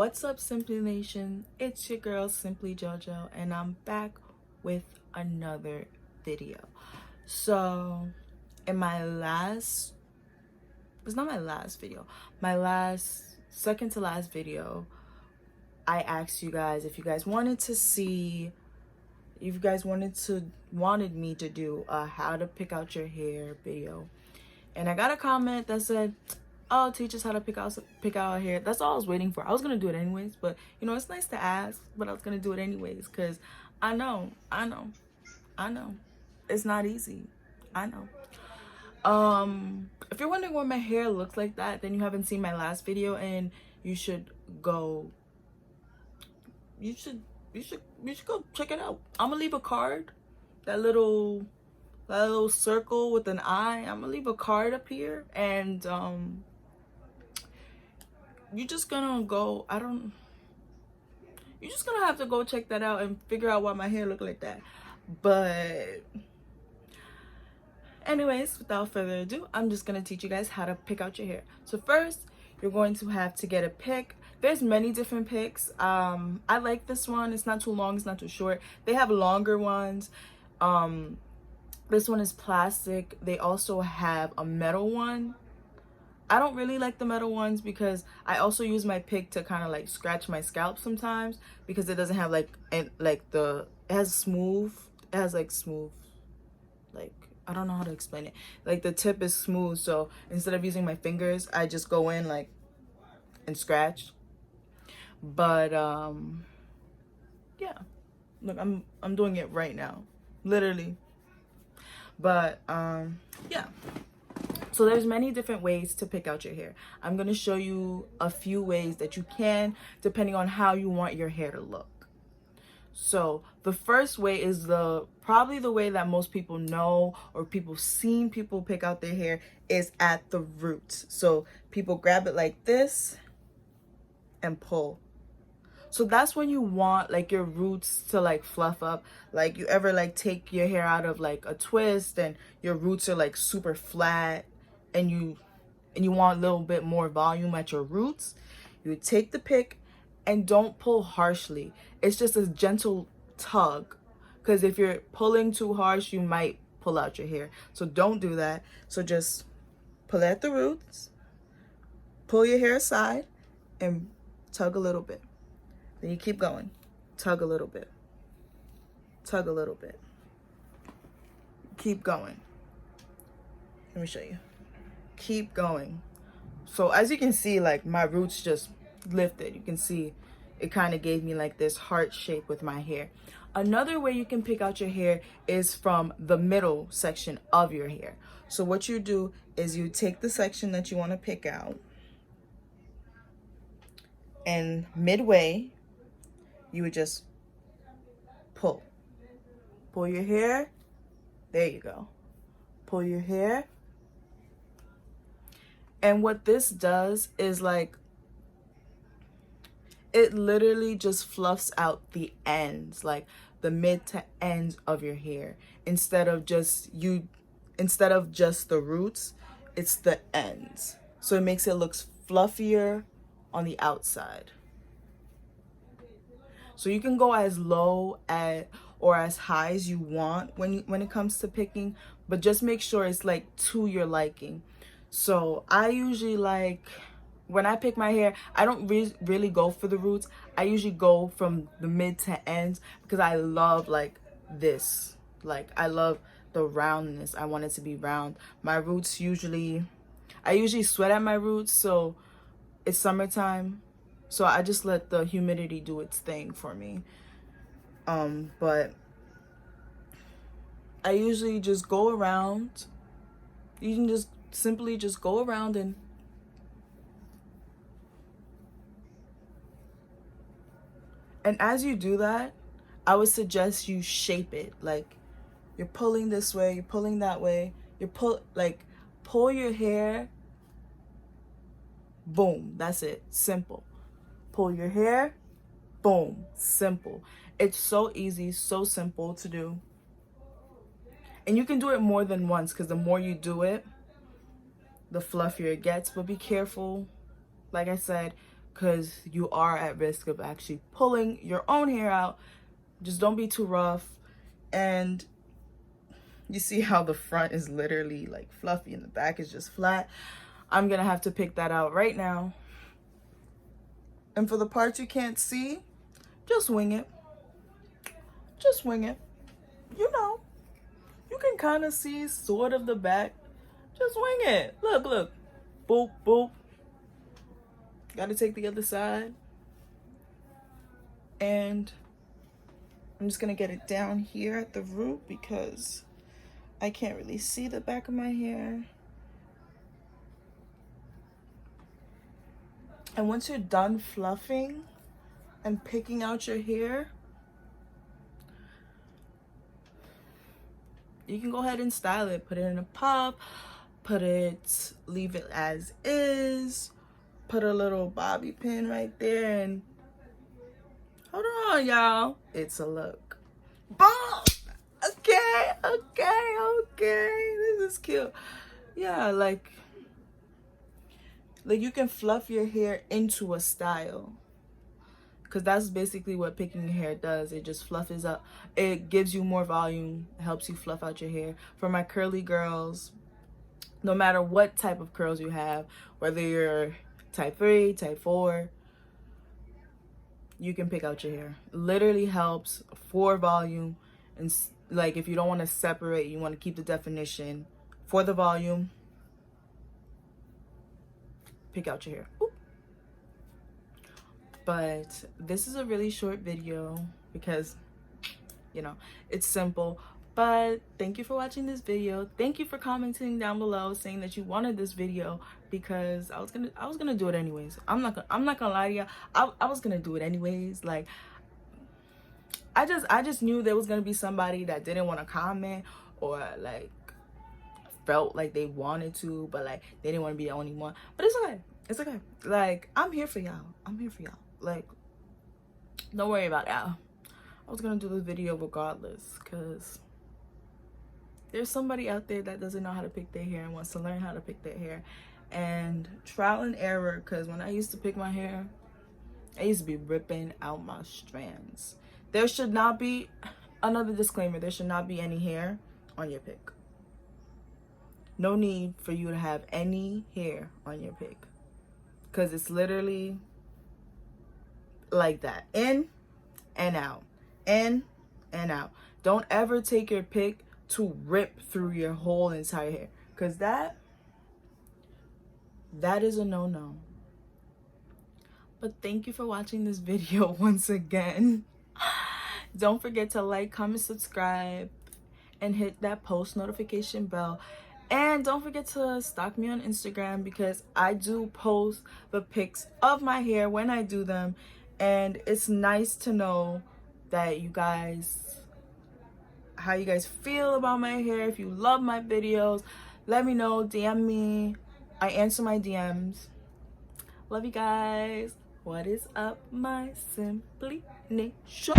What's up, Simply Nation? It's your girl Simply JoJo, and I'm back with another video. So in my last, it's not my last video, my last second to last video, I asked you guys if you guys wanted to see, if you guys wanted me to do a how to pick out your hair video. And I got a comment that said, oh, teach us how to pick out our hair. That's all I was waiting for. I was gonna do it anyways, but you know, it's nice to ask, but I was gonna do it anyways because I know it's not easy. I know. If you're wondering what my hair looks like, that then you haven't seen my last video, and you should go go check it out. I'm gonna leave a card, that little circle with an eye. I'm gonna leave a card up here, and you're just gonna go, you're just gonna have to go check that out and figure out why my hair look like that. But anyways, without further ado, I'm just gonna teach you guys how to pick out your hair. So first, you're going to have to get a pick. There's many different picks. I like this one. It's not too long, it's not too short. They have longer ones. This one is plastic. They also have a metal one. I don't really like the metal ones because I also use my pick to kind of like scratch my scalp sometimes, because it doesn't have like it has smooth, like, I don't know how to explain it. Like, the tip is smooth, so instead of using my fingers, I just go in like and scratch. But yeah, look, I'm doing it right now, literally. But yeah, so there's many different ways to pick out your hair. I'm going to show you a few ways that you can, depending on how you want your hair to look. So the first way is probably the way that most people know, or people seen people pick out their hair, is at the roots. So people grab it like this and pull. So that's when you want like your roots to like fluff up. Like, you ever like take your hair out of like a twist and your roots are like super flat, and you want a little bit more volume at your roots, you would take the pick and don't pull harshly. It's just a gentle tug, because if you're pulling too harsh, you might pull out your hair. So don't do that. So just pull at the roots, pull your hair aside, and tug a little bit. Then you keep going. Tug a little bit. Tug a little bit. Keep going. Let me show you. Keep going. So as you can see, like, my roots just lifted. You can see it kind of gave me like this heart shape with my hair. Another way you can pick out your hair is from the middle section of your hair. So what you do is you take the section that you want to pick out, and midway, you would just pull your hair. There you go. Pull your hair. And what this does is, like, it literally just fluffs out the ends, like the mid to ends of your hair. Instead of just the roots, it's the ends. So it makes it look fluffier on the outside. So you can go as low or as high as you want when it comes to picking, but just make sure it's like to your liking. So I usually, like, when I pick my hair, I don't really go for the roots. I usually go from the mid to ends, because I love like this. Like, I love the roundness. I want it to be round. My roots I usually sweat at my roots, so it's summertime. So I just let the humidity do its thing for me. But I usually just go around. You can just simply just go around and as you do that, I would suggest you shape it. Like, you're pulling this way, you're pulling that way. Pull your hair. Boom. That's it. Simple. Pull your hair. Boom. Simple. It's so easy, so simple to do. And you can do it more than once, because the more you do it, the fluffier it gets. But be careful. Like I said, because you are at risk of actually pulling your own hair out. Just don't be too rough. And you see how the front is literally like fluffy and the back is just flat. I'm gonna have to pick that out right now. And for the parts you can't see, just wing it. Just wing it. You know, you can kind of see sort of the back. Just wing it. Look, look. Boop, boop. Got to take the other side. And I'm just going to get it down here at the root because I can't really see the back of my hair. And once you're done fluffing and picking out your hair, you can go ahead and style it. Put it in a pop, leave it as is, put a little bobby pin right there, and hold on, y'all. It's a look. Boom! Okay. This is cute. Yeah, like you can fluff your hair into a style. Because that's basically what picking your hair does. It just fluffs up. It gives you more volume. It helps you fluff out your hair. For my curly girls, no matter what type of curls you have, whether you're type 3, type 4, you can pick out your hair. It literally helps for volume. And like if you don't want to separate, you want to keep the definition for the volume, pick out your hair. Ooh. But this is a really short video because, you know, it's simple. But thank you for watching this video. Thank you for commenting down below saying that you wanted this video, because I was gonna do it anyways. I'm not gonna lie to you. I was gonna do it anyways. Like I just knew there was gonna be somebody that didn't want to comment, or like felt like they wanted to, but like they didn't want to be the only one. But it's okay. It's okay. Like I'm here for y'all. Like, don't worry about that. I was gonna do this video regardless, because there's somebody out there that doesn't know how to pick their hair and wants to learn how to pick their hair. And trial and error, because when I used to pick my hair, I used to be ripping out my strands. There should not be, another disclaimer, there should not be any hair on your pick. No need for you to have any hair on your pick, because it's literally like that, in and out, in and out. Don't ever take your pick to rip through your whole entire hair, because that is a no-no. But thank you for watching this video once again. Don't forget to like, comment, subscribe, and hit that post notification bell. And don't forget to stalk me on Instagram, because I do post the pics of my hair when I do them. And it's nice to know that you guys, how you guys feel about my hair. If you love my videos, let me know. DM me. I answer my DMs. Love you guys. What is up, my Simply Nation?